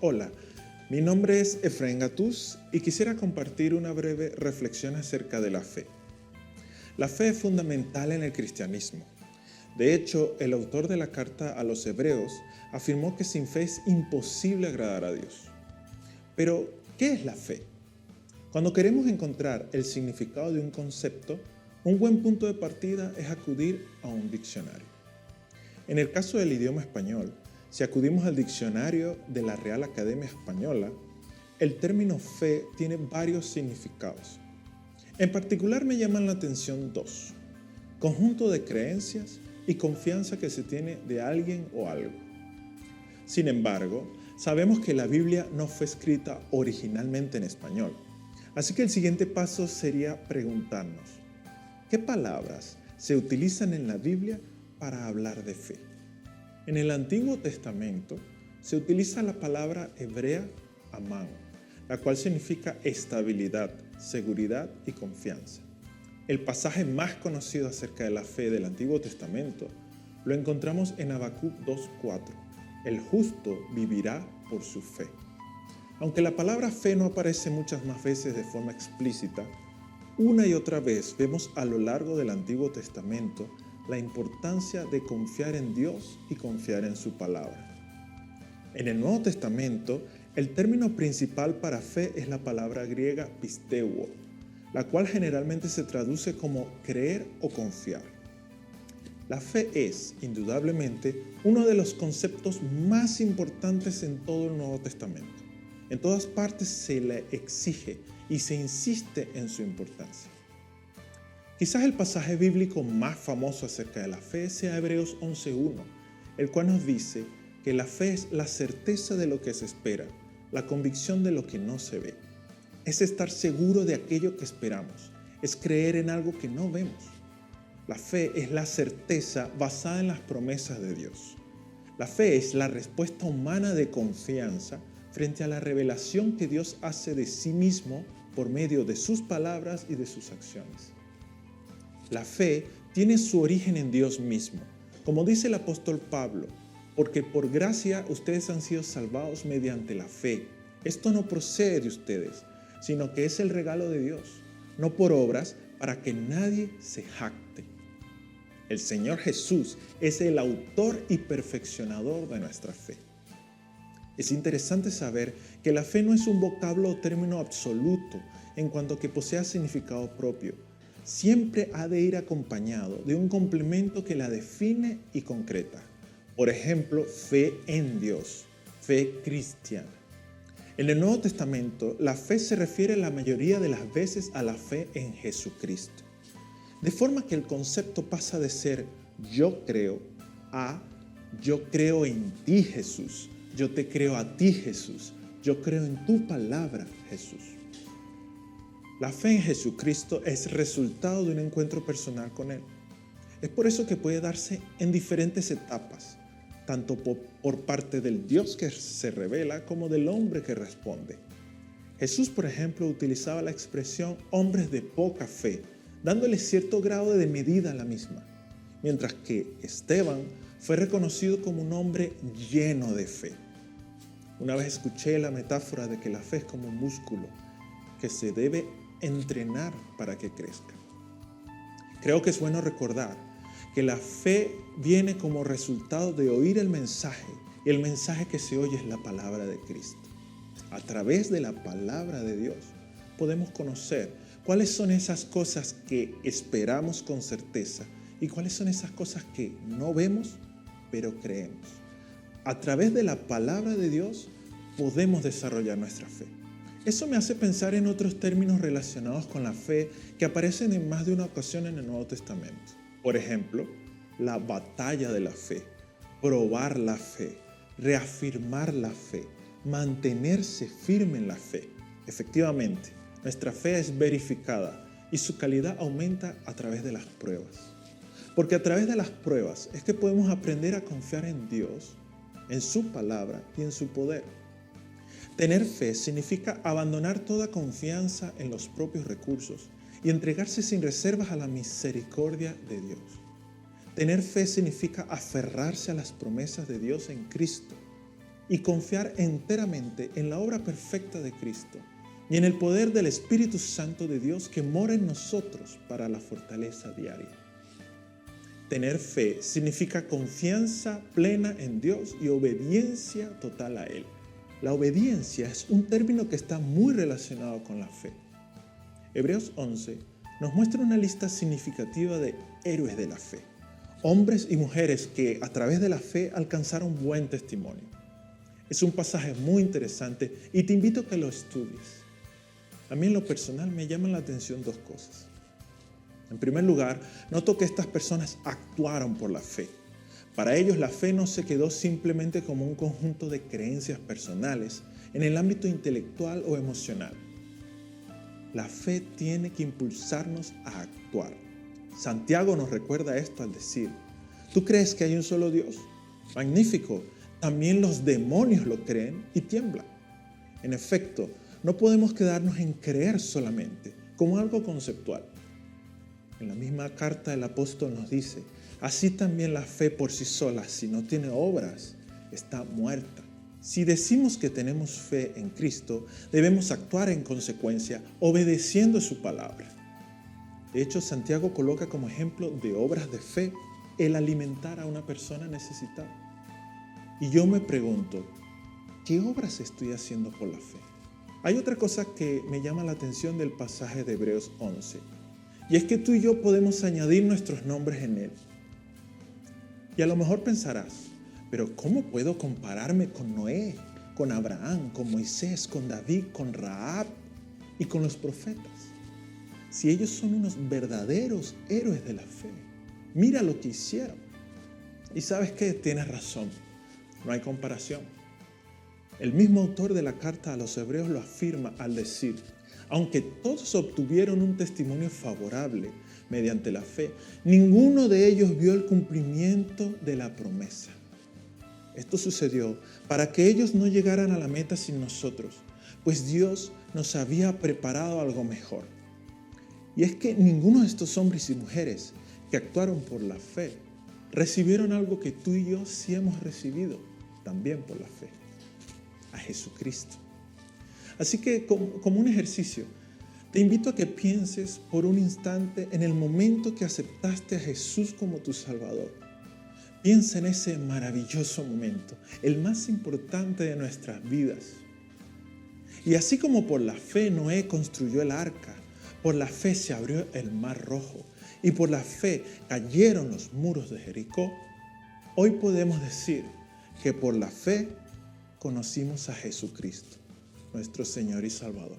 Hola, mi nombre es Efraín Gatús y quisiera compartir una breve reflexión acerca de la fe. La fe es fundamental en el cristianismo. De hecho, el autor de la carta a los Hebreos afirmó que sin fe es imposible agradar a Dios. Pero, ¿qué es la fe? Cuando queremos encontrar el significado de un concepto, un buen punto de partida es acudir a un diccionario. En el caso del idioma español, si acudimos al diccionario de la Real Academia Española, el término fe tiene varios significados. En particular me llaman la atención dos: conjunto de creencias y confianza que se tiene de alguien o algo. Sin embargo, sabemos que la Biblia no fue escrita originalmente en español, así que el siguiente paso sería preguntarnos: ¿qué palabras se utilizan en la Biblia para hablar de fe? En el Antiguo Testamento se utiliza la palabra hebrea amán, la cual significa estabilidad, seguridad y confianza. El pasaje más conocido acerca de la fe del Antiguo Testamento lo encontramos en Habacuc 2:4. El justo vivirá por su fe. Aunque la palabra fe no aparece muchas más veces de forma explícita, una y otra vez vemos a lo largo del Antiguo Testamento la importancia de confiar en Dios y confiar en su palabra. En el Nuevo Testamento, el término principal para fe es la palabra griega pisteuo, la cual generalmente se traduce como creer o confiar. La fe es, indudablemente, uno de los conceptos más importantes en todo el Nuevo Testamento. En todas partes se le exige y se insiste en su importancia. Quizás el pasaje bíblico más famoso acerca de la fe sea Hebreos 11:1, el cual nos dice que la fe es la certeza de lo que se espera, la convicción de lo que no se ve. Es estar seguro de aquello que esperamos, es creer en algo que no vemos. La fe es la certeza basada en las promesas de Dios. La fe es la respuesta humana de confianza frente a la revelación que Dios hace de sí mismo por medio de sus palabras y de sus acciones. La fe tiene su origen en Dios mismo, como dice el apóstol Pablo, porque por gracia ustedes han sido salvados mediante la fe. Esto no procede de ustedes, sino que es el regalo de Dios, no por obras, para que nadie se jacte. El Señor Jesús es el autor y perfeccionador de nuestra fe. Es interesante saber que la fe no es un vocablo o término absoluto en cuanto que posea significado propio. Siempre ha de ir acompañado de un complemento que la define y concreta. Por ejemplo, fe en Dios, fe cristiana. En el Nuevo Testamento, la fe se refiere la mayoría de las veces a la fe en Jesucristo. De forma que el concepto pasa de ser yo creo a yo creo en ti, Jesús. Yo te creo a ti, Jesús. Yo creo en tu palabra, Jesús. La fe en Jesucristo es resultado de un encuentro personal con Él. Es por eso que puede darse en diferentes etapas, tanto por parte del Dios que se revela como del hombre que responde. Jesús, por ejemplo, utilizaba la expresión hombres de poca fe, dándole cierto grado de medida a la misma, mientras que Esteban fue reconocido como un hombre lleno de fe. Una vez escuché la metáfora de que la fe es como un músculo que se debe entrenar para que crezca. Creo que es bueno recordar que la fe viene como resultado de oír el mensaje, y el mensaje que se oye es la palabra de Cristo. A través de la palabra de Dios podemos conocer cuáles son esas cosas que esperamos con certeza y cuáles son esas cosas que no vemos, pero creemos. A través de la palabra de Dios podemos desarrollar nuestra fe. Eso me hace pensar en otros términos relacionados con la fe que aparecen en más de una ocasión en el Nuevo Testamento. Por ejemplo, la batalla de la fe, probar la fe, reafirmar la fe, mantenerse firme en la fe. Efectivamente, nuestra fe es verificada y su calidad aumenta a través de las pruebas. Porque a través de las pruebas es que podemos aprender a confiar en Dios, en su palabra y en su poder. Tener fe significa abandonar toda confianza en los propios recursos y entregarse sin reservas a la misericordia de Dios. Tener fe significa aferrarse a las promesas de Dios en Cristo. y confiar enteramente en la obra perfecta de Cristo y en el poder del Espíritu Santo de Dios que mora en nosotros para la fortaleza diaria. Tener fe significa confianza plena en Dios y obediencia total a Él. La obediencia es un término que está muy relacionado con la fe. Hebreos 11 nos muestra una lista significativa de héroes de la fe, hombres y mujeres que a través de la fe alcanzaron buen testimonio. Es un pasaje muy interesante y te invito a que lo estudies. A mí en lo personal me llaman la atención dos cosas. En primer lugar, noto que estas personas actuaron por la fe. Para ellos la fe no se quedó simplemente como un conjunto de creencias personales en el ámbito intelectual o emocional. La fe tiene que impulsarnos a actuar. Santiago nos recuerda esto al decir: ¿tú crees que hay un solo Dios? Magnífico, también los demonios lo creen y tiemblan. En efecto, no podemos quedarnos en creer solamente, como algo conceptual. En la misma carta el apóstol nos dice: así también la fe por sí sola, si no tiene obras, está muerta. Si decimos que tenemos fe en Cristo, debemos actuar en consecuencia, obedeciendo su palabra. De hecho, Santiago coloca como ejemplo de obras de fe el alimentar a una persona necesitada. Y yo me pregunto, ¿qué obras estoy haciendo por la fe? Hay otra cosa que me llama la atención del pasaje de Hebreos 11, y es que tú y yo podemos añadir nuestros nombres en él. Y a lo mejor pensarás, pero ¿cómo puedo compararme con Noé, con Abraham, con Moisés, con David, con Rahab y con los profetas? Si ellos son unos verdaderos héroes de la fe, mira lo que hicieron. Y ¿sabes qué? Tienes razón, no hay comparación. El mismo autor de la carta a los Hebreos lo afirma al decir: aunque todos obtuvieron un testimonio favorable mediante la fe, ninguno de ellos vio el cumplimiento de la promesa. Esto sucedió para que ellos no llegaran a la meta sin nosotros, pues Dios nos había preparado algo mejor. Y es que ninguno de estos hombres y mujeres que actuaron por la fe recibieron algo que tú y yo sí hemos recibido también por la fe: a Jesucristo. Así que como un ejercicio, te invito a que pienses por un instante en el momento que aceptaste a Jesús como tu Salvador. Piensa en ese maravilloso momento, el más importante de nuestras vidas. Y así como por la fe Noé construyó el arca, por la fe se abrió el mar rojo y por la fe cayeron los muros de Jericó, hoy podemos decir que por la fe conocimos a Jesucristo, nuestro Señor y Salvador.